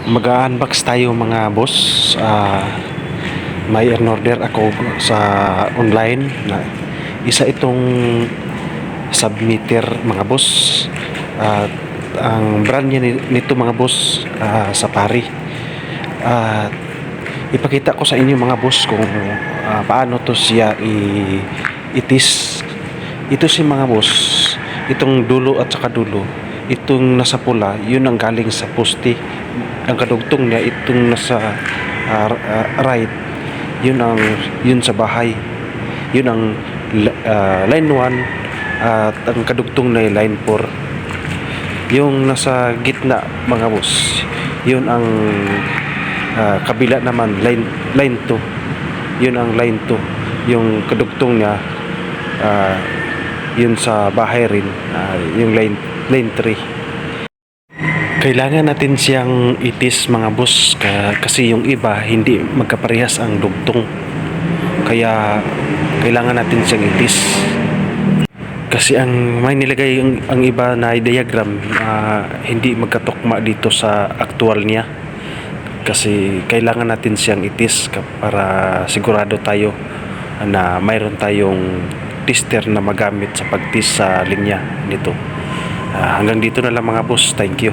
Mag-unbox tayo mga boss. May in-order ako sa online na isa itong submitter mga boss. At ang brand niya nito mga boss, Safari. At ipakita ko sa inyo mga boss kung paano to siya itis. Ito si mga boss, itong dulo at saka dulo, itong nasa pula, yun ang galing sa poste. Ang kadugtong niya itong nasa right, yun sa bahay, yun ang line 1, at ang kadugtong na line 4. Yung nasa gitna mga boss, yun ang kabila naman, line 2, yun ang line 2. Yung kadugtong niya, yun sa bahay rin, yung line 3. Kailangan natin siyang itis mga boss, kasi yung iba hindi magkaparehas ang dugtong, kaya kailangan natin siyang itis. Kasi ang may nilagay ang iba na diagram, hindi magkatugma dito sa actual niya, kasi kailangan natin siyang itis para sigurado tayo na mayroon tayong tester na magamit sa pagtis sa linya nito. Hanggang dito na lang mga boss, thank you.